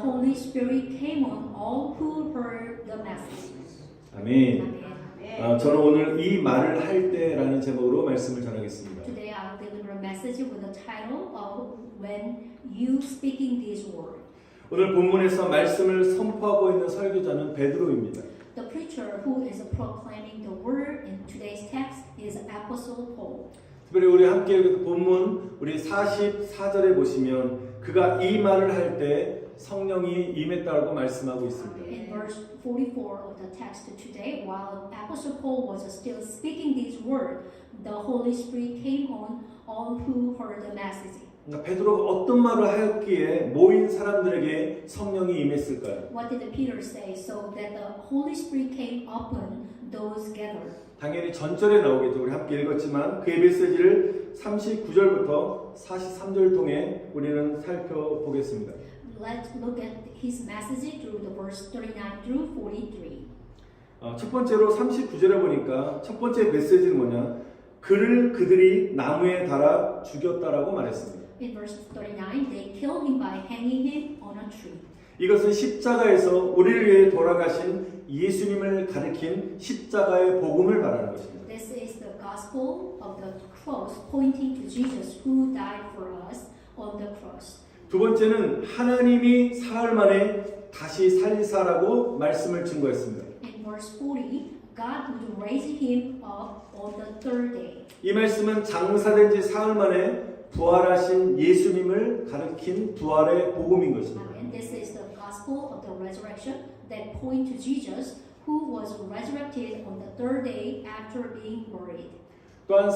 Holy Spirit came on all who heard the message. 아멘. 저는 오늘 이 말을 할 때라는 제목으로 말씀을 전하겠습니다. Today I'll deliver a message with the title of When You Speaking This Word. 오늘 본문에서 말씀을 선포하고 있는 설교자는 베드로입니다. The preacher who is proclaiming the word in today's text is Apostle Paul. 특별히 우리 함께 본문 우리 44절에 보시면 그가 이 말을 할 때 성령이 임했다고 말씀하고 있습니다. In verse 44 of the text today, while Apostle Paul was still speaking this word, the Holy Spirit came on all who heard the message. 그러니까 베드로가 어떤 말을 하였기에 모인 사람들에게 성령이 임했을까요? What did Peter say so that the Holy Spirit came upon those gathered? 당연히 전절에 나오겠죠. 우리 함께 읽었지만 그의 메시지를 39절부터 43절 통해 우리는 살펴보겠습니다. Let's look at his message through the verse 39 through 43. 첫 번째로 39절에 보니까 첫 번째 메시지는 뭐냐? 그를 그들이 나무에 달아 죽였다라고 말했습니다. In verse 39, they killed him by hanging him on a tree. 이것은 십자가에서 우리를 위해 돌아가신 예수님을 가리킨 십자가의 복음을 말하는 것입니다. This is the gospel of the cross pointing to Jesus who died for us on the cross. 두 번째는 하나님이 사흘 만에 다시 살리사라고 말씀을 증거했습니다. In verse 40, God would raise him up on the third day. 이 말씀은 장사된 지 사흘 만에 부활하신 예수님을 가리킨 부활의 복음인 것입니다. And this is the gospel of the resurrection that point to Jesus who was resurrected on the third day after being buried. 또한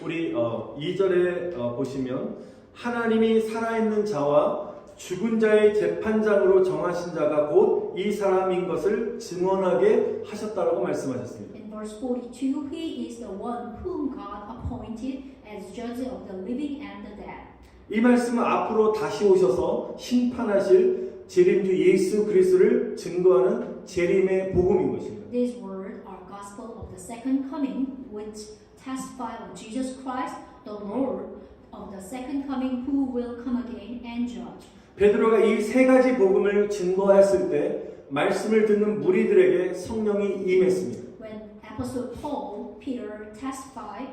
우리 2절에 보시면 하나님이 살아있는 자와 죽은 자의 재판장으로 정하신 자가 곧 이 사람인 것을 증언하게 하셨다라고 말씀하셨습니다. In verse 42, he is the one whom God appointed as judge of the living and the dead. 이 말씀은 앞으로 다시 오셔서 심판하실 재림주 예수 그리스도를 증거하는 재림의 복음인 것입니다. These words are gospel of the second coming, which testify of Jesus Christ, the Lord of the second coming, who will come again and judge. 베드로가 이 세 가지 복음을 증거했을 때 말씀을 듣는 무리들에게 성령이 임했습니다. When Apostle Peter testified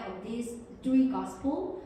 of these three gospel,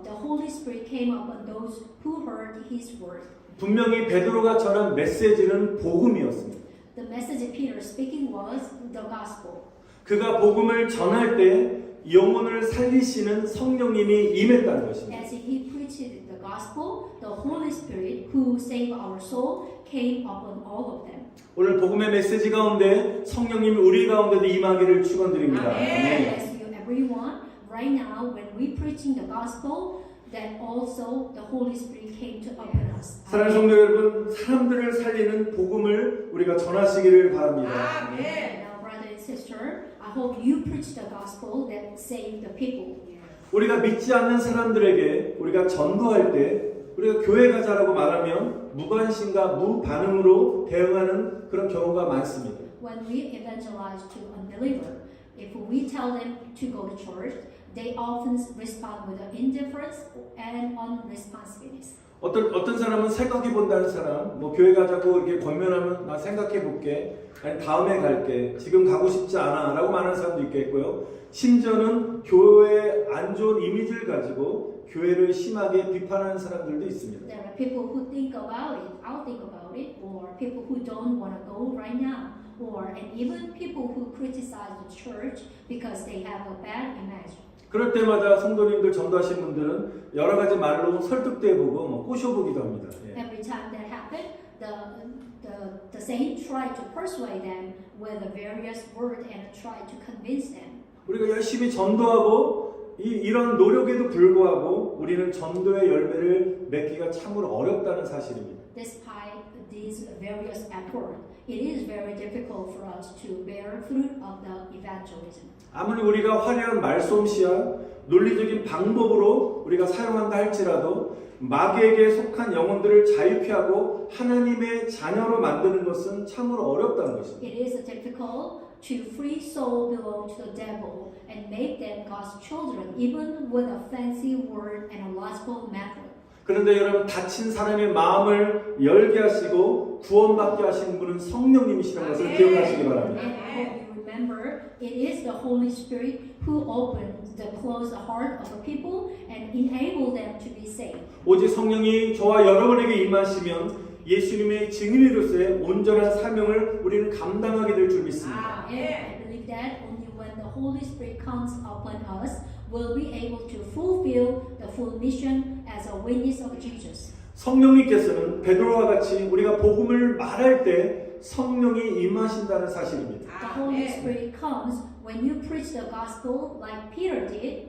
the Holy Spirit came upon those who heard his word. 분명히 베드로가 전한 메시지는 복음이었습니다. The message Peter speaking was the gospel. 그가 복음을 전할 때 영혼을 살리시는 성령님이 임했다는 것입니다. As he preached the gospel, the Holy Spirit who saved our soul came upon all of them. 오늘 복음의 메시지 가운데 성령님이 우리 가운데도 임하기를 축원드립니다. Bless you everyone. Right now, when we preaching the gospel, that also the Holy Spirit came to upon us. 사랑하는 성도 여러분, 사람들을 살리는 복음을 우리가 전하시기를 바랍니다. Now, brother and sister, I hope you preach the gospel that save the people. 우리가 믿지 않는 사람들에게 우리가 전도할 때 우리가 교회 가자라고 말하면 무관심과 무반응으로 대응하는 그런 경우가 많습니다. When we evangelize to unbeliever, if we tell them to go to church, they often respond with indifference and unresponsiveness. 어떤 사람은 생각해 본다는 사람, 뭐 교회 가자고 이렇게 권면하면 나 생각해 볼게, 아니 다음에 갈게, 지금 가고 싶지 않아라고 말하는 사람도 있겠고요. 심지어는 교회의 안 좋은 이미지를 가지고 교회를 심하게 비판하는 사람들도 있습니다. There are people who think about it, I'll think about it, or people who don't want to go right now, and even people who criticize the church because they have a bad image. 그럴 때마다 성도님들 전도하신 분들은 여러 가지 말로 설득도 해보고 뭐 꼬셔보기도 합니다. 예. Every time that happened, the saint tried to persuade them with the various words and tried to convince them. 우리가 열심히 전도하고 이런 노력에도 불구하고 우리는 전도의 열매를 맺기가 참으로 어렵다는 사실입니다. Despite these various efforts, it is very difficult for us to bear fruit of the evangelism. 아무리 우리가 화려한 말솜씨야 논리적인 방법으로 우리가 사용한다 할지라도 마귀에게 속한 영혼들을 자유케 하고 하나님의 자녀로 만드는 것은 참으로 어렵다는 것입니다. It is difficult to free soul belong to the devil and make them God's children, even with a fancy word and a logical method. 그런데 여러분 다친 사람의 마음을 열게 하시고 구원받게 하시는 분은 성령님이시라는 것을 기억하시기 바랍니다. And I hope you remember, it is the Holy Spirit who opens the closed heart of the people and enable them to be saved. 오직 성령이 저와 여러분에게 임하시면 예수님의 증인으로서의 온전한 사명을 우리는 감당하게 될 줄 믿습니다. And I believe that only when the Holy Spirit comes upon us will be able to fulfill the full mission as a witness of Jesus. 성령님께서는 베드로와 같이 우리가 복음을 말할 때 성령이 임하신다는 사실입니다. The Holy Spirit comes when you preach the gospel like Peter did.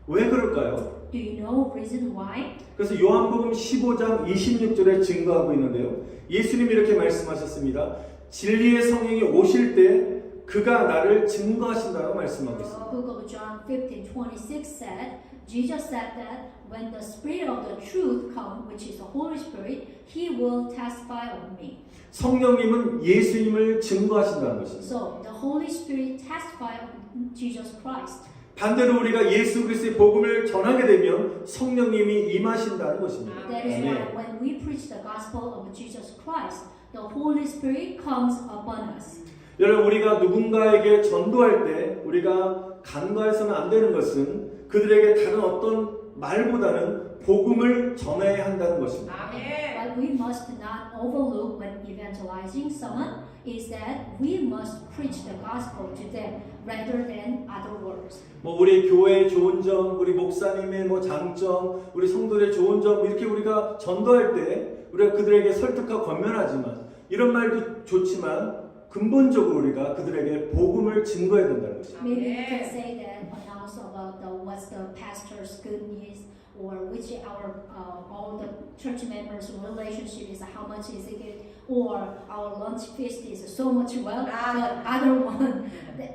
왜 그럴까요? Do you know reason why? 그래서 요한복음 15장 26절에 증거하고 있는데요. 예수님이 이렇게 말씀하셨습니다. 진리의 성령이 오실 때 그가 나를 증거하신다고 말씀하고 The 있습니다. book of John 15:26 said, Jesus said that when the Spirit of the truth comes, which is the Holy Spirit, He will testify of me. 성령님은 예수님을 증거하신다는 것입니다. So the Holy Spirit testifies of Jesus Christ. 반대로 우리가 예수 그리스도의 복음을 전하게 되면 성령님이 임하신다는 것입니다. That is why when we preach the gospel of Jesus Christ, the Holy Spirit comes upon us. 여러분 우리가 누군가에게 전도할 때 우리가 간과해서는 안 되는 것은 그들에게 다른 어떤 말보다는 복음을 전해야 한다는 것입니다. What we must not overlook when evangelizing someone is that we must preach the gospel to them rather than other words. 뭐 우리 교회의 좋은 점, 우리 목사님의 뭐 장점, 우리 성도들의 좋은 점 이렇게 우리가 전도할 때 우리가 그들에게 설득하고 권면하지만 이런 말도 좋지만 근본적으로 우리가 그들에게 복음을 증거해야 된다는 것입니다. Maybe we can say that announce about what's the pastor's good news or which our all the church members' relationship is, how much is it, or our lunch feast is so much well. But other one,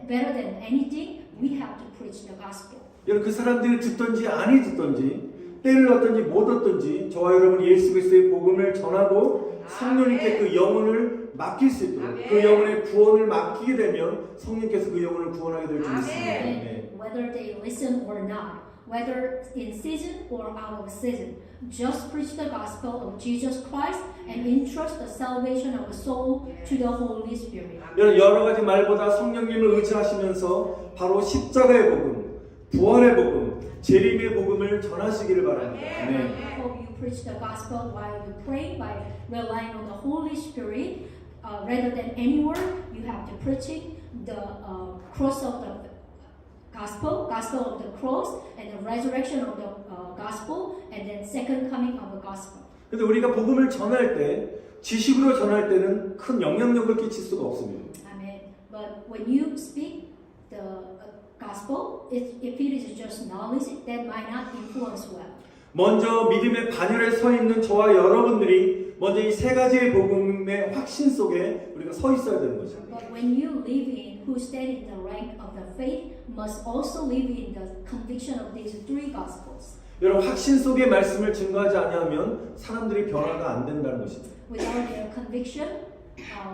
better than anything, we have to preach the gospel. 여러분 그 사람들이 듣든지 아니 듣든지 때를 얻든지 못 얻든지 저와 여러분 예수 그리스도의 복음을 전하고 성령님께 그 영혼을 맡길 수 있도록 그 영혼의 구원을 맡기게 되면 성령께서 그 영혼을 구원하게 될 줄 믿습니다. 네. Whether they listen or not, whether in season or out of season, just preach the gospel of Jesus Christ and entrust the salvation of the soul to the Holy Spirit. 여러 가지 말보다 성령님을 의지하시면서 바로 십자가의 복음, 부활의 복음, 재림의 복음을 전하시기를 바랍니다. I 네. hope you preach the gospel while you pray by relying on the Holy Spirit. Rather than any word, you have to preach it, the cross of the gospel of the cross, and the resurrection of the gospel, and then second coming of the gospel. 근데 우리가 복음을 전할 때 지식으로 전할 때는 큰 영향력을 끼칠 수가 없습니다. Amen. But when you speak the gospel, if it is just knowledge, that might not influence well. 먼저 믿음의 반열에 서 있는 저와 여러분들이 먼저 이 세 가지의 복음의 확신 속에 우리가 서 있어야 되는 거죠. But when you live in, who stand in the rank of the faith, must also live in the conviction of these three gospels. 여러분 확신 속의 말씀을 증거하지 않으면 사람들이 변화가 안 된다는 것입니다. Without their conviction,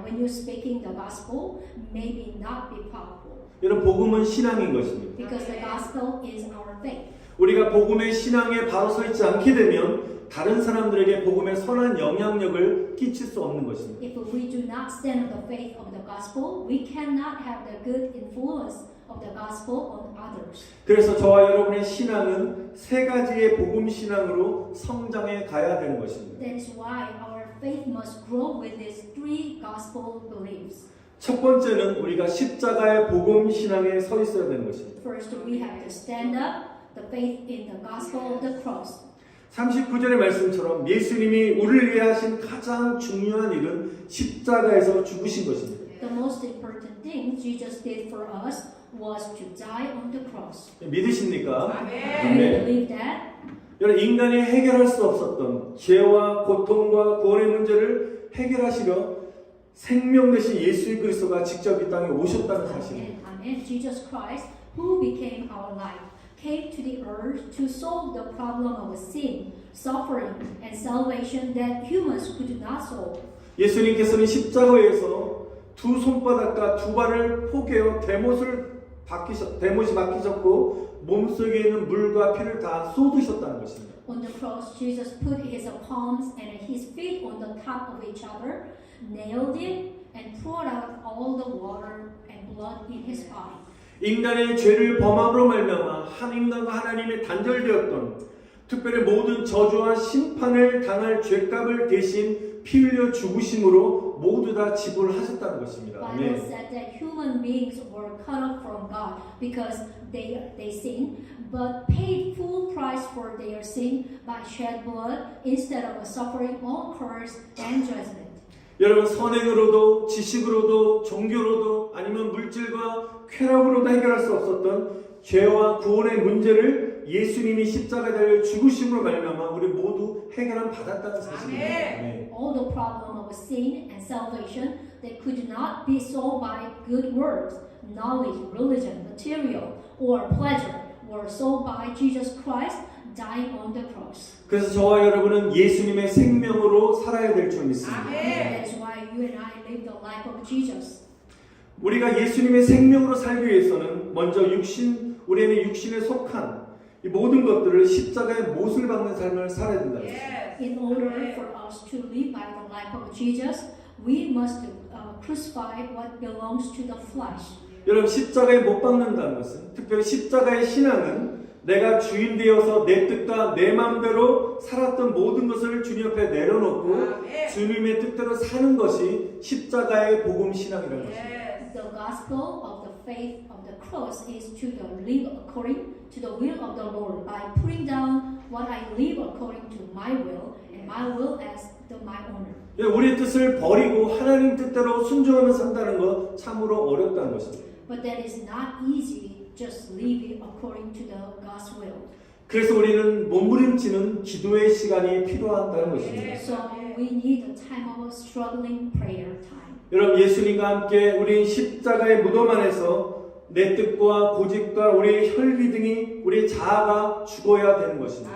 when you're speaking the gospel, maybe not be powerful. 여러분 복음은 신앙인 것입니다. Because the gospel is our faith. 우리가 복음의 신앙에 바로 서 있지 않게 되면 다른 사람들에게 복음의 선한 영향력을 끼칠 수 없는 것입니다. If we do not stand on the faith of the gospel, we cannot have the good influence of the gospel on others. 그래서 저와 여러분의 신앙은 세 가지의 복음 신앙으로 성장해 가야 되는 것입니다. That is why our faith must grow with these three gospel beliefs. 첫 번째는 우리가 십자가의 복음 신앙에 서 있어야 되는 것입니다. First, we have to stand up the faith in the gospel of the cross. 39절의 말씀처럼 예수님이 우리를 위해 하신 가장 중요한 일은 십자가에서 죽으신 것입니다. The most important thing Jesus did for us was to die on the cross. 믿으십니까? Do you believe that? 여러분 인간이 해결할 수 없었던 죄와 고통과 구원의 문제를 해결하시려 생명 되신 예수 그리스도가 직접 이 땅에 오셨다는 사실입니다. Amen. Jesus Christ, who became our life, came to the earth to solve the problem of sin, suffering, and salvation that humans could not solve. 예수님께서는 십자가에서 두 손바닥과 두 발을 포개어 대못이 박히셨고 몸속에 있는 물과 피를 다 쏟으셨다는 것입니다. On the cross, Jesus put his palms and his feet on the top of each other, nailed it, and poured out all the water and blood in his body. 인간의 죄를 범함으로 말미암아 한 인간과 하나님의 단절되었던 특별히 모든 저주와 심판을 당할 죄값을 대신 피 흘려 죽으심으로 모두 다 지불하셨다는 것입니다. Bible said that human beings were cut off from God because they sinned, but paid full price for their sin by shed blood instead of suffering all curse and judgment. 여러분 선행으로도 지식으로도 종교로도 아니면 물질과 쾌락으로도 해결할 수 없었던 죄와 구원의 문제를 예수님이 십자가에 달려 죽으심으로 말미암아 우리 모두 해결함 받았다는 사실입니다. 네. All the problem of sin and salvation that could not be solved by good works, knowledge, religion, material, or pleasure were solved by Jesus Christ dying on the cross. 그래서 저와 여러분은 예수님의 생명으로 살아야 될 줄 믿습니다. That is why you and I live the life of Jesus. 우리가 예수님의 생명으로 살기 위해서는 먼저 우리의 육신에 속한 이 모든 것들을 십자가의 못을 박는 삶을 살아야 된다는 것입니다. In order for us to live by the life of Jesus, we must crucify what belongs to the flesh. 여러분 십자가에 못 박는다는 것은 특별히 십자가의 신앙은 내가 주인 되어서 내 뜻과 내 마음대로 살았던 모든 것을 주님 옆에 내려놓고 주님의 뜻대로 사는 것이 십자가의 복음 신앙이라는 것입니다. The gospel of the faith of the cross is to live according to the will of the Lord by putting down what I live according to my will and my will as my honor. 우리의 뜻을 버리고 하나님 뜻대로 순종하며 산다는 것 참으로 어렵다는 것입니다. But that is not easy. Just live it according to the God's will. 그래서 우리는 몸부림치는 기도의 시간이 필요하다는 것입니다. So we need a time of struggling prayer time. 여러분 예수님과 함께 우리 십자가의 무덤 안에서 내 뜻과 고집과 우리의 혈기 등이 우리의 자아가 죽어야 되는 것입니다.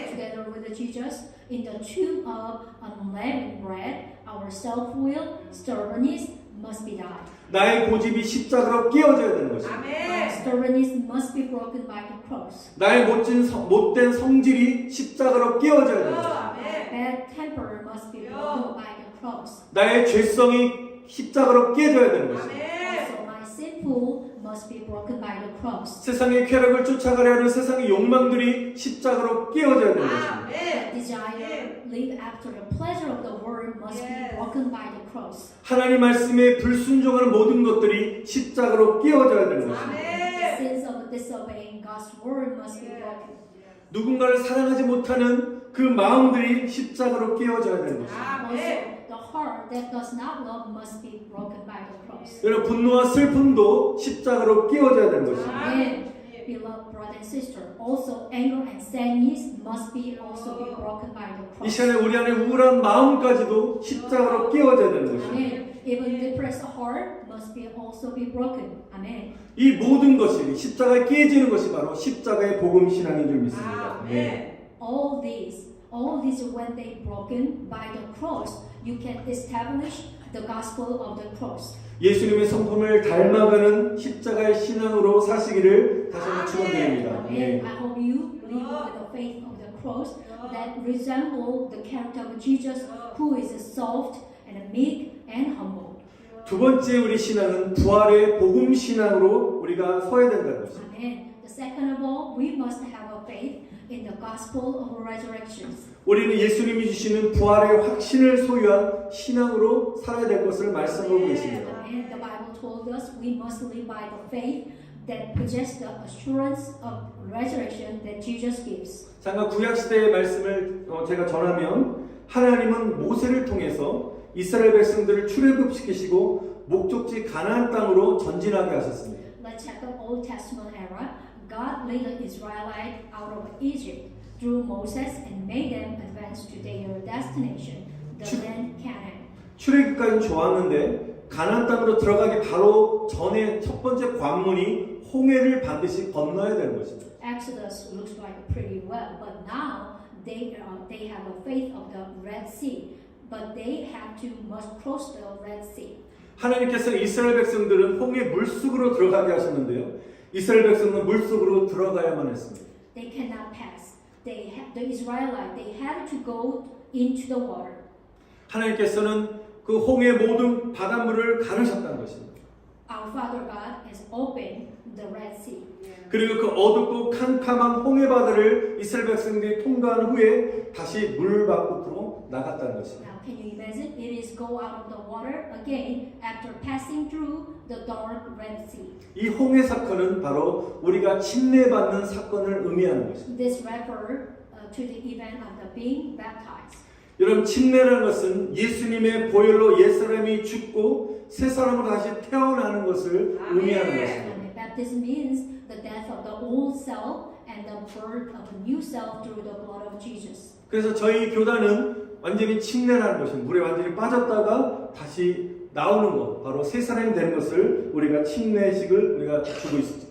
Together with Jesus in the tomb of unleavened bread, our self-will, stubbornness must be died. 나의 고집이 십자가로 깨어져야 되는 것입니다. Stubbornness must be broken by the cross. 나의 못된 성질이 십자가로 깨어져야 되는 것입니다. Bad temper must be broken by the cross. 나의 죄성이 십자가로 깨져야 되는 것입니다. Also, my sinful must be broken by the cross. 세상의 쾌락을 쫓아가려 하는 세상의 욕망들이 십자가로 깨어져야 되는 것입니다. The desire, live after the pleasure of the world must be broken by the cross. 하나님 말씀에 불순종하는 모든 것들이 십자가로 깨어져야 되는 것입니다. The sins of disobeying God's word must be broken. 누군가를 사랑하지 못하는 그 마음들이 십자가로 깨어져야 되는 것입니다. Also, the heart that does not love must be broken by the cross. 여러분 분노와 슬픔도 십자가로 깨어져야 되는 것입니다. Amen. Beloved brother and sister, also anger and sadness must be also be broken by the 이 cross. 시간에 우리 안에 우울한 마음까지도 십자가로 깨어져야 되는 것입니다. Amen. Even depressed heart must be also be broken. Amen. 이 모든 것이 십자가에 깨지는 것이 바로 십자가의 복음 신앙인 줄 믿습니다. 네. All these when they broken by the cross, you can establish the gospel of the cross. 예수님의 성품을 닮아가는 십자가의 신앙으로 사시기를 다시 한번 축원드립니다. Amen. I hope you live with the faith of the cross that resemble the character of Jesus, who is soft and meek and humble. 두 번째 우리 신앙은 부활의 복음 신앙으로 우리가 서야 된다는 것입니다. Amen. The second of all, we must have a faith in the gospel of resurrection. 우리는 예수님이 주시는 부활의 확신을 소유한 신앙으로 살아야 될 것을 말씀하고 계십니다. And the Bible told us we must live by the faith that possess the assurance of resurrection that Jesus gives. 잠깐 구약 시대의 말씀을 제가 전하면 하나님은 모세를 통해서 이스라엘 백성들을 출애굽시키시고 목적지 가나안 땅으로 전진하게 하셨습니다. Let's check the Old Testament era. God led the Israelites out of Egypt through Moses and made them advance to their destination, the land Canaan. 출애굽까지는 좋았는데 가나안 땅으로 들어가기 바로 전에 첫 번째 관문이 홍해를 반드시 건너야 되는 것입니다. Exodus looks like pretty well, but now they have a faith of the Red Sea, but they must cross the Red Sea. 하나님께서 이스라엘 백성들은 홍해 물속으로 들어가게 하셨는데요. 이스라엘 백성은 물속으로 들어가야만 했습니다. They cannot pass. The Israelites, they had to go into the water. 하나님께서는 그 홍해 모든 바닷물을 가르셨다는 것입니다. Our Father God has opened the Red Sea. 그리고 그 어둡고 캄캄한 홍해 바다를 이스라엘 백성들이 통과한 후에 다시 물 밖으로 나갔다는 것입니다. Now, can you imagine? It is go out of the water again after passing through the dark Red Sea. 이 홍해 사건은 바로 우리가 침례받는 사건을 의미하는 것입니다. This refer to the event of the being baptized. 여러분, 침례라는 것은 예수님의 보혈로 옛사람이 죽고 새 사람으로 다시 태어나는 것을 의미하는 것입니다. And baptism means the death of the old self and the birth of a new self through the blood of Jesus. 그래서 저희 교단은 완전히 침례라는 것입니다. 물에 완전히 빠졌다가 다시 나오는 것, 바로 새 사람이 되는 것을 우리가 침례식을 우리가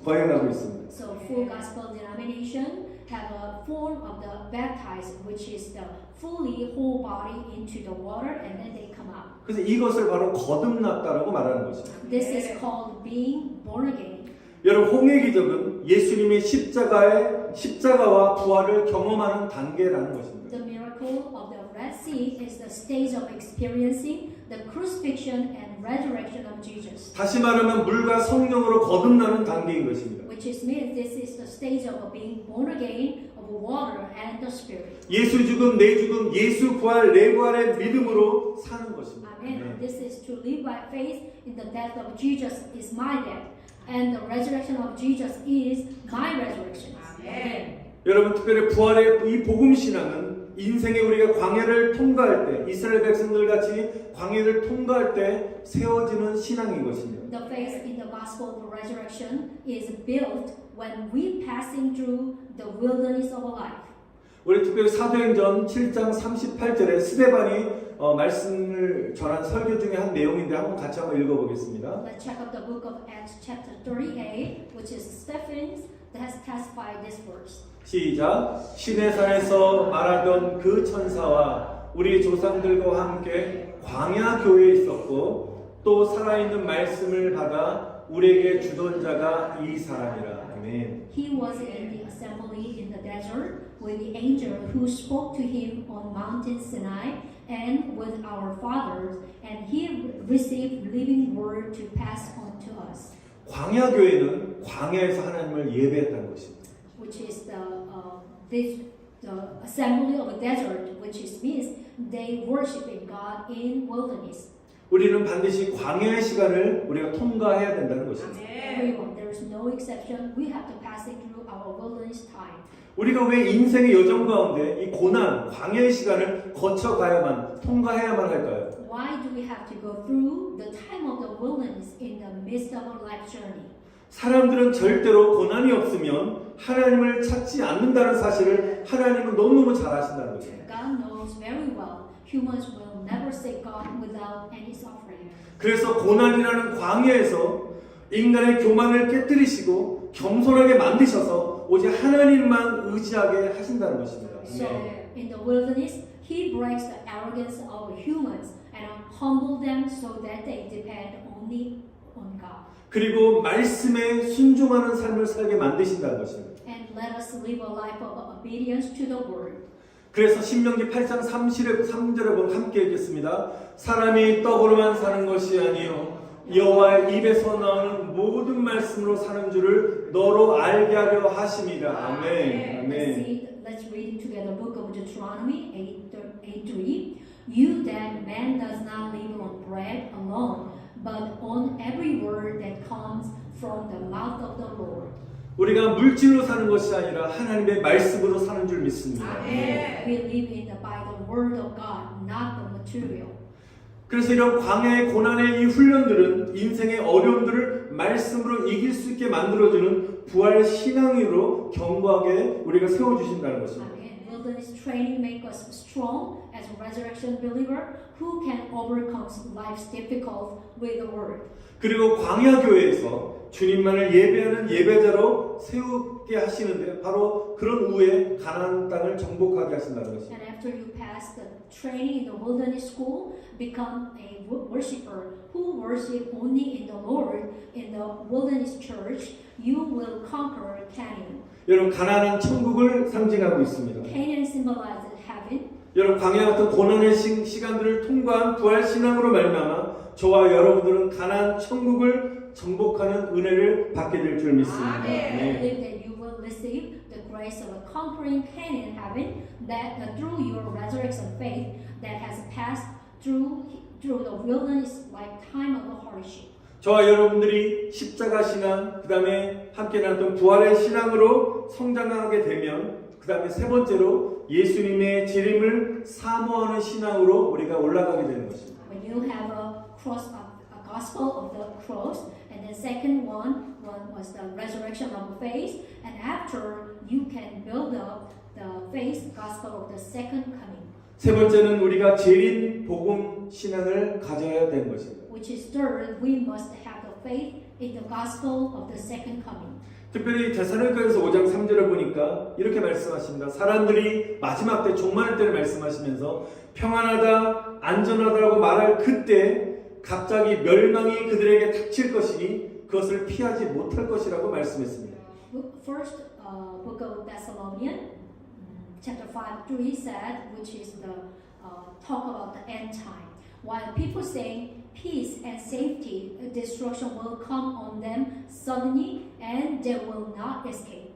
거행하고 있습니다. So full gospel denomination have a form of the baptized, which is the fully whole body into the water and then they come out. 그래서 이것을 바로 거듭났다라고 말하는 것입니다. This is called being born again. 여러분, 홍해 기적은 예수님의 십자가와 부활을 경험하는 단계라는 것입니다. The miracle of the Red Sea is the stage of experiencing the crucifixion and resurrection of Jesus. 다시 말하면 물과 성령으로 거듭나는 단계인 것입니다. Which is means this is the stage of being born again of water and the Spirit. 예수 죽음, 내 죽음, 예수 부활, 내 부활의 믿음으로 사는 것입니다. Amen. This is to live by faith in the death of Jesus is my death, and the resurrection of Jesus is my resurrection. Amen. 여러분, 특별히 부활의 이 복음 신앙은 인생에 우리가 광야를 통과할 때, 이스라엘 백성들 같이 광야를 통과할 때 세워지는 신앙인 것입니다. The faith in the gospel of the resurrection is built when we passing through the wilderness of life. 우리 특별히 사도행전 7장 38절에 스데반이 말씀을 전한 설교 중에 한 내용인데 같이 한번 읽어보겠습니다. Let's check out the book of Acts chapter 38, which is Stephen has testified this verse. 시작. 시내산에서 말하던 그 천사와 우리 조상들과 함께 광야 교회에 있었고 또 살아있는 말씀을 받아 우리에게 주던 자가 이 사람이라. 아멘. He was in the assembly in the desert with the angel who spoke to him on Mount Sinai and with our fathers, and he received living word to pass on to us. 광야 교회는 광야에서 하나님을 예배했다는 것입니다. Which is the assembly of a desert, which is means they worshiping God in wilderness. 우리는 반드시 광야의 시간을 우리가 통과해야 된다는 것입니다. Everyone, there is no exception. We have to pass it through our wilderness time. 우리가 왜 인생의 여정 가운데 이 고난, 광야의 시간을 거쳐가야만, 통과해야만 할까요? Why do we have to go through the time of the wilderness in the midst of our life journey? 사람들은 절대로 고난이 없으면 하나님을 찾지 않는다는 사실을 하나님은 너무너무 잘 아신다는 것입니다. God knows very well humans will never seek God without any suffering. 그래서 고난이라는 광야에서 인간의 교만을 깨뜨리시고 겸손하게 만드셔서 오직 하나님만 의지하게 하신다는 것입니다. So in the wilderness, He breaks the arrogance of humans and humble them so that they depend only on God. 그리고 말씀에 순종하는 삶을 살게 만드신다는 것입니다. And let us live a life of obedience to the Word. 그래서 신명기 8장 3절에 보면 함께 읽겠습니다. 사람이 떡으로만 사는 것이 아니요 여호와의 입에서 나오는 모든 말씀으로 사는 줄을 너로 알게 하려 하심이라. 아멘. 아멘. Let's read together book of Deuteronomy 8:3. You that man does not live on bread alone, but on every word that comes from the mouth of the Lord. 우리가 물질로 사는 것이 아니라 하나님의 말씀으로 사는 줄 믿습니다. We live by the word of God, not the material. 그래서 이런 광야의 고난의 이 훈련들은 인생의 어려움들을 말씀으로 이길 수 있게 만들어주는 부활 신앙으로 견고하게 우리가 세워주신다는 것입니다. Wilderness training make us strong as a resurrection believer who can overcome life's difficult with the word. 그리고 광야 교회에서 주님만을 예배하는 예배자로 정복게 하시는데 바로 그런 후에 가나안 땅을 정복하게 하신다는 것입니다. And after you pass the training in the wilderness school, become a worshiper who worship only in the Lord in the wilderness church, you will conquer Canaan. 여러분 가나안은 천국을 상징하고 있습니다. Canaan symbolizes heaven. 여러분 광야 같은 고난의 시간들을 통과한 부활 신앙으로 말미암아 저와 여러분들은 가나안 천국을 정복하는 은혜를 받게 될 줄 믿습니다. I 네. believe that you will receive the grace of a conquering Canaan heaven that through your resurrection faith that has passed through the wilderness lifetime of the hardship. 저와 여러분들이 십자가 신앙, 그 다음에 함께 나눴던 부활의 신앙으로 성장하게 되면 그 다음에 세 번째로 예수님의 재림을 사모하는 신앙으로 우리가 올라가게 되는 것입니다. When you have a gospel of the cross, and the second one was the resurrection of faith, and after you can build up the faith gospel of the second coming. 세 번째는 우리가 재림 복음 신앙을 가져야 되는 것입니다. Which is third, we must have the faith in the gospel of the second coming. 특별히 데살로니가서 5장 3절을 보니까 이렇게 말씀하십니다. 사람들이 마지막 때 종말의 때를 말씀하시면서 평안하다 안전하다라고 말할 그때 갑자기 멸망이 그들에게 닥칠 것이니 그것을 피하지 못할 것이라고 말씀했습니다. First book of Thessalonians, chapter 5:3 said, which is the talk about the end time. While people say peace and safety, destruction will come on them suddenly, and they will not escape.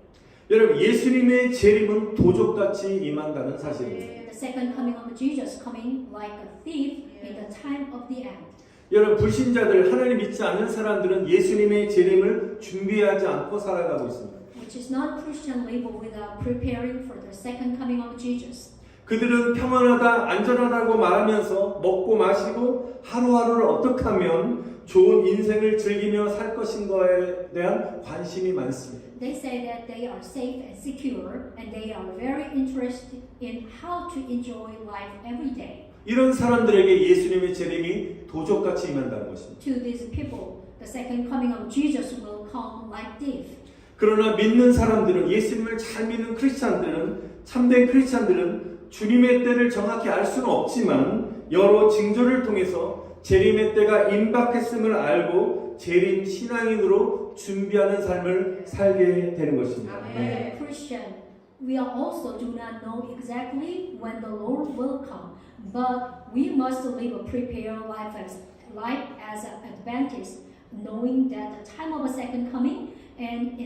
여러분 예수님의 재림은 도적같이 임한다는 사실입니다. The second coming of Jesus coming like a thief in the time of the end. 여러분 불신자들 하나님 믿지 않는 사람들은 예수님의 재림을 준비하지 않고 살아가고 있습니다. Which is non-Christian live without preparing for the second coming of Jesus. 그들은 평안하다 안전하다고 말하면서 먹고 마시고 하루하루를 어떻게 하면 좋은 인생을 즐기며 살 것인가에 대한 관심이 많습니다. They say that they are safe and secure, and they are very interested in how to enjoy life every day. 이런 사람들에게 예수님의 재림이 도적같이 임한다는 것입니다. To these people, the second coming of Jesus will come like thief. 그러나 믿는 사람들은 예수님을 잘 믿는 크리스찬들은 참된 크리스찬들은 주님의 때를 정확히 알 수는 없지만 여러 징조를 통해서 재림의 때가 임박했음을 알고 재림 신앙인으로 준비하는 삶을 살게 되는 것입니다. As a Christian, we also do not know exactly when the Lord will come, but we must live a prepared life as an Adventist, knowing that the time of a second coming and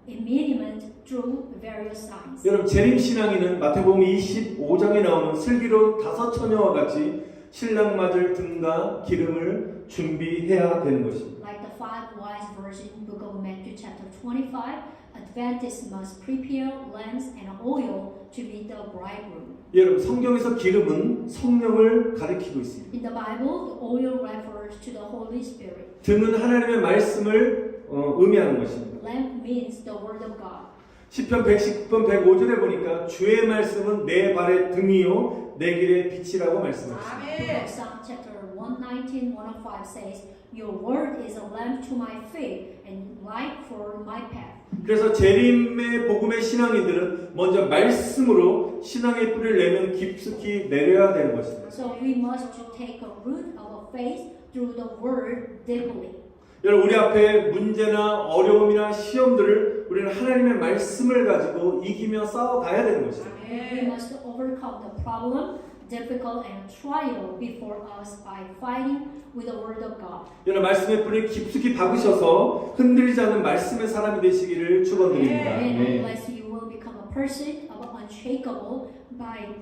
immediate through various signs. 여러분 재림 신앙인은 마태복음 25장에 나오는 슬기로운 5 처녀와 같이 신랑 맞을 등과 기름을 준비해야 되는 것입니다. Like the 5 wise virgins, book of Matthew chapter 25, Adventists must prepare lamps and oil to meet the bridegroom. 여러분 성경에서 기름은 성령을 가리키고 있습니다. In the Bible, the oil refers to the Holy Spirit. 등은 하나님의 말씀을 의미하는 것입니다. Lamp means the Word of God. 시편 119편 105절에 보니까 주의 말씀은 내 발의 등이요 내 길의 빛이라고 말씀하셨습니다. Psalm chapter 119, 105 says, Your word is a lamp to my feet and light for my path. 그래서 재림의 복음의 신앙인들은 먼저 말씀으로 신앙의 뿌리를 내면 깊숙이 내려야 되는 것입니다. So we must take a root of faith through the word deeply. 여러분 우리 앞에 문제나 어려움이나 시험들을 우리는 하나님의 말씀을 가지고 이기며 싸워가야 되는 것입니다. We must overcome the problem, difficult and trial before us by fighting with the word of God. 여러분 말씀의 뿌리를 깊숙이 박으셔서 흔들리지 않는 말씀의 사람이 되시기를 축원드립니다. And unless you will become a person of unshakable by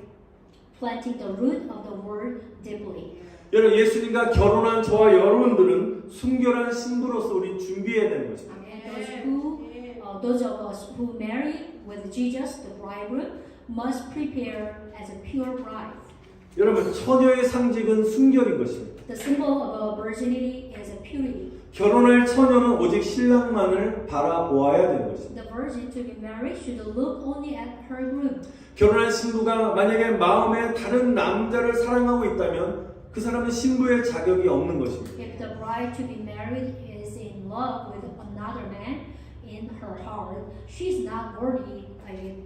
planting the root of the word deeply. 여러분 예수님과 결혼한 저와 여러분들은 순결한 신부로서 우리 준비해야 되는 것입니다. And those of us who marry with Jesus, the bridegroom, must prepare as a pure bride. 여러분 처녀의 상징은 순결인 것입니다. The symbol of virginity is a purity. 결혼할 처녀는 오직 신랑만을 바라보아야 되는 것입니다. The virgin to be married should look only at her groom. 결혼한 신부가 만약에 마음에 다른 남자를 사랑하고 있다면 그 사람은 신부의 자격이 없는 것입니다. If the bride to be married is in love with another man, in her heart, she's not worthy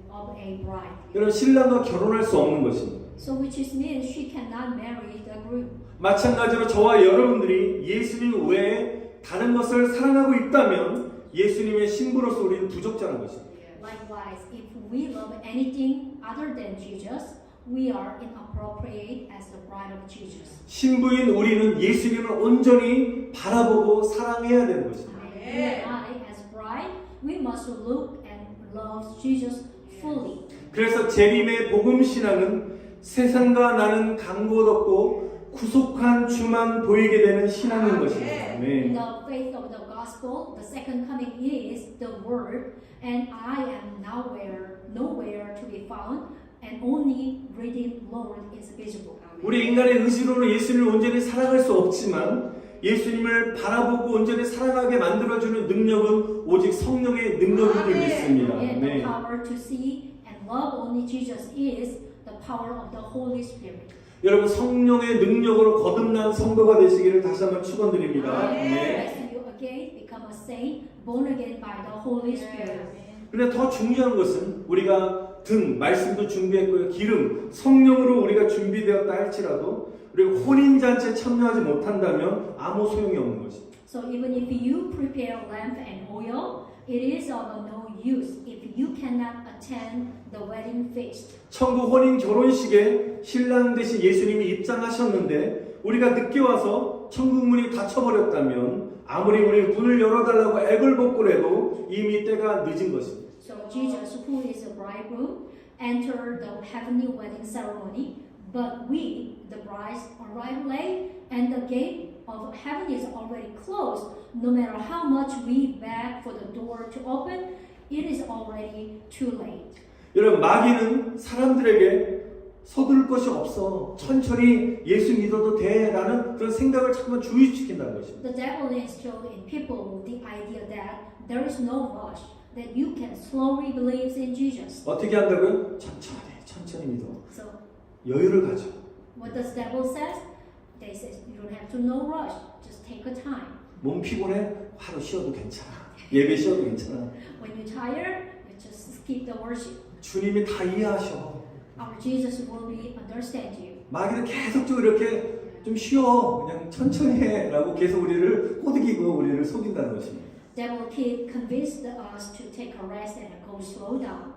of a bride. 여러분 신랑과 결혼할 수 없는 것입니다. So which is means she cannot marry the groom. 마찬가지로 저와 여러분들이 예수님 외에 다른 것을 사랑하고 있다면 예수님의 신부로서 우리는 부족자라는 것입니다. Likewise, if we love anything other than Jesus, we are inappropriate as the bride of Jesus. 신부인 우리는 예수님을 온전히 바라보고 사랑해야 되는 것입니다. You and I, as bride, we must look and love Jesus fully. 그래서 재림의 복음 신앙은 세상과 나는 간곳 없고 구속한 주만 보이게 되는 신앙인 것입니다. In 아멘. the faith of the gospel, the second coming is the word, and I am nowhere to be found, and only redeemed Lord is visible. 우리 인간의 의지로는 예수님을 온전히 사랑할 수 없지만 예수님을 바라보고 온전히 사랑하게 만들어주는 능력은 오직 성령의 능력인 줄 믿습니다. And the 네. power to see and love only Jesus is the power of the Holy Spirit. 여러분 성령의 능력으로 거듭난 성도가 되시기를 다시 한번 축원드립니다. 네. As you again become a saint, born again by the Holy Spirit. 그런데 더 중요한 것은 우리가 등, 말씀도 준비했고요. 기름, 성령으로 우리가 준비되었다 할지라도 우리가 혼인잔치에 참여하지 못한다면 아무 소용이 없는 것입니다. So even if you prepare lamp and oil, it is of no use if you cannot attend the wedding feast. 천국 혼인 결혼식에 신랑 대신 예수님이 입장하셨는데 우리가 늦게 와서 천국 문이 닫혀버렸다면 아무리 우리 문을 열어달라고 애걸복걸 해도 이미 때가 늦은 것입니다. So Jesus, who is the bridegroom, entered the heavenly wedding ceremony, but we, the brides, arrive late, and the gate of heaven is already closed. No matter how much we beg for the door to open, it is already too late. 여러분 마귀는 사람들에게 서두를 것이 없어 천천히 예수 믿어도 돼라는 그런 생각을 자꾸만 주입시킨다는 것입니다. The devil instilled in people the idea that there is no rush, that you can slowly believe in Jesus. 어떻게 한다고요? 천천히 믿어. So 여유를 가져. what does devil says? They say you don't have to no rush, just take a time. 몸 피곤해? 하루 쉬어도 괜찮아. 예배 쉬어도 괜찮아. When you're tired, you just skip the worship. 주님이 다 이해하셔. Our Jesus will be understand you. 마귀는 계속적으로 이렇게 좀 쉬어. 그냥 천천히 해. 라고 계속 우리를 꼬드기고 우리를 속인다는 것입니다. Devil keep convinced us to take a rest and go slow down.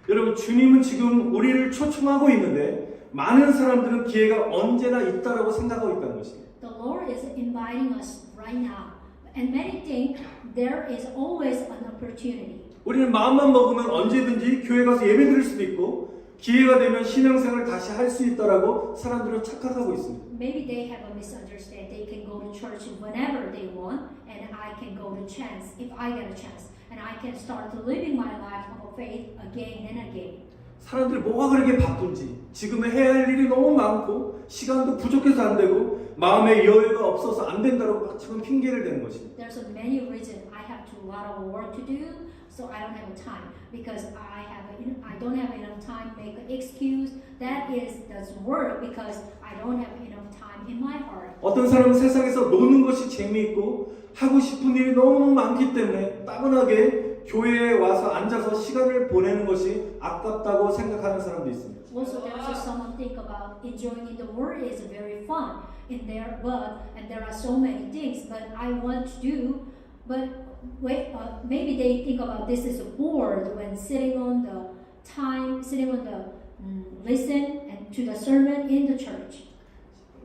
여러분 주님은 지금 우리를 초청하고 있는데 많은 사람들은 기회가 언제나 있다라고 생각하고 있다는 것입니다. The Lord is inviting us right now, and many think there is always an opportunity. 우리는 마음만 먹으면 언제든지 교회 가서 예배 드릴 수도 있고 기회가 되면 신앙생활을 다시 할 수 있다라고 사람들은 착각하고 있습니다. Maybe they have a misunderstanding. They can go to church whenever they want, and I can go to chance if I get a chance, and I can start living my life of faith again and again. 사람들이 뭐가 그렇게 바쁜지 지금은 해야 할 일이 너무 많고 시간도 부족해서 안 되고 마음의 여유가 없어서 안 된다고 막 지금 핑계를 대는 것입니다. There's a many reasons. I have a lot of work to do, so I don't have time because I don't have enough time to make an excuse. That doesn't work because I don't have enough time in my heart. 어떤 사람은 세상에서 노는 것이 재미있고 하고 싶은 일이 너무 많기 때문에 따분하게 교회에 와서 앉아서 시간을 보내는 것이 아깝다고 생각하는 사람도 있습니다. Also, there's someone think about enjoying the world is very fun in there, and there are so many things, but I want to do, but maybe they think about this is bored when sitting on the listen and to the sermon in the church.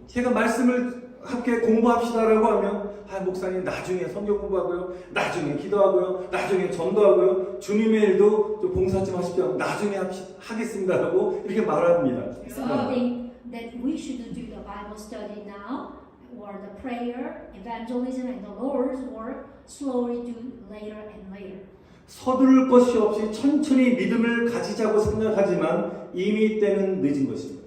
제가 말씀을 함께 공부합시다라고 하면 목사님 나중에 성경 공부하고요, 나중에 기도하고요, 나중에 전도하고요, 주님의 일도 좀 봉사 좀 하십시오. 나중에 하겠습니다라고 이렇게 말합니다. Some think that we should do the Bible study now, or the prayer, evangelism, and the Lord's work slowly do later and later. 서두를 것이 없이 천천히 믿음을 가지자고 생각하지만 이미 때는 늦은 것입니다.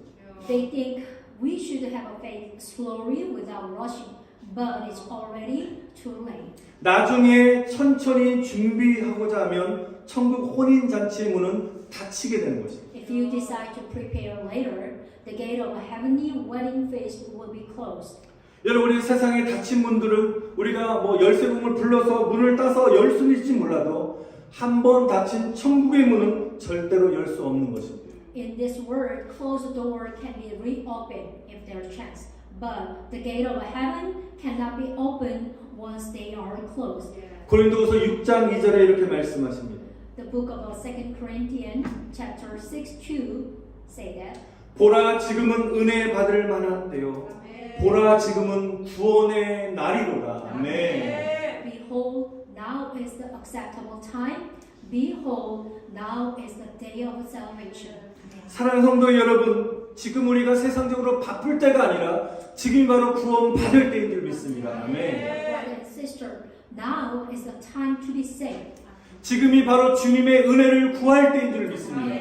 They think we should have a faith slowly without rushing, but it's already too late. 나중에 천천히 준비하고자 하면 천국 혼인잔치의 문은 닫히게 되는 것입니다. If you decide to prepare later, the gate of a heavenly wedding feast will be closed. 여러분, 우리 세상에 닫힌 문들은 우리가 뭐 열쇠공을 불러서 문을 따서 열 수는 있지 몰라도 한 번 닫힌 천국의 문은 절대로 열 수 없는 것입니다. In this world, closed door can be reopened if there's chance, but the gate of heaven cannot be opened once they are closed. 고린도후서 6장 2절에 이렇게 말씀하십니다. The book of 2 Corinthians, chapter 6:2, say that. 보라 지금은 은혜 받을 만한 때요. 보라 지금은 구원의 날이로다. 아멘. Behold, now is the acceptable time. Behold, now is the day of salvation. 사랑하는 성도 여러분, 지금 우리가 세상적으로 바쁠 때가 아니라 지금이 바로 구원 받을 때인 줄 믿습니다. 아멘. Brother and sister, now is the time to be saved. 지금이 바로 주님의 은혜를 구할 때인 줄 믿습니다.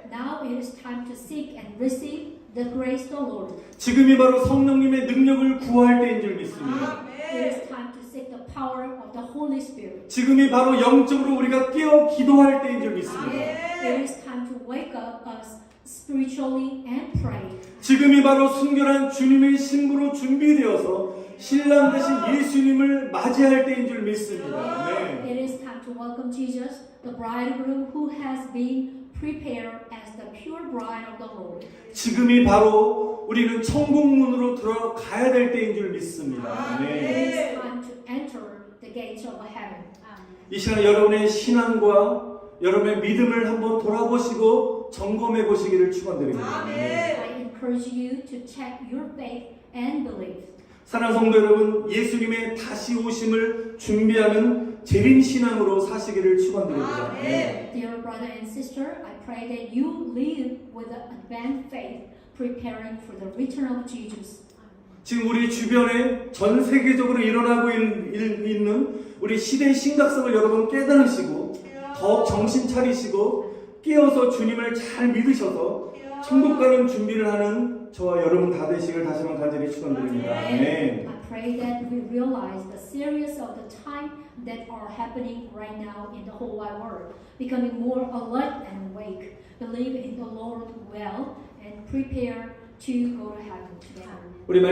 Now it is time to seek and receive the grace of the Lord. 지금이 바로 성령님의 능력을 구할 때인 줄 믿습니다. It is time to seek the power of the Holy Spirit. 지금이 바로 영적으로 우리가 깨어 기도할 때인 줄 믿습니다. It is time to wake up us spiritually and pray. 지금이 바로 순결한 주님의 신부로 준비되어서 신랑 되신 예수님을 맞이할 때인 줄 믿습니다. 네. It is time to welcome Jesus, the bridegroom who has been prepared as the pure bride of the Lord. 지금이 바로 우리는 천국문으로 들어가야 될 때인 줄 믿습니다. It 네. is time to enter the gates of heaven. 이 시간 여러분의 신앙과 여러분의 믿음을 한번 돌아보시고 점검해 보시기를 축원드립니다. I encourage you to check your faith and belief. 사랑하는 성도 여러분, 예수님의 다시 오심을 준비하는 재림 신앙으로 사시기를 축원드립니다. 네. Dear brother and sister, I pray that you live with an advanced faith, preparing for the return of Jesus. 지금 우리 주변에 전 세계적으로 일어나고 있는 우리 시대의 심각성을 여러분 깨달으시고 더욱 정신 차리시고 깨어서 주님을 잘 믿으셔서 천국 가는 준비를 하는 저와 여러분 다 되시길 다시 한번 간절히 축원드립니다. 아멘. I pray that we realize the serious of the time that are happening right now in the whole wide world, becoming more alert and awake, believe in the Lord well, and prepare to go to heaven together. 우리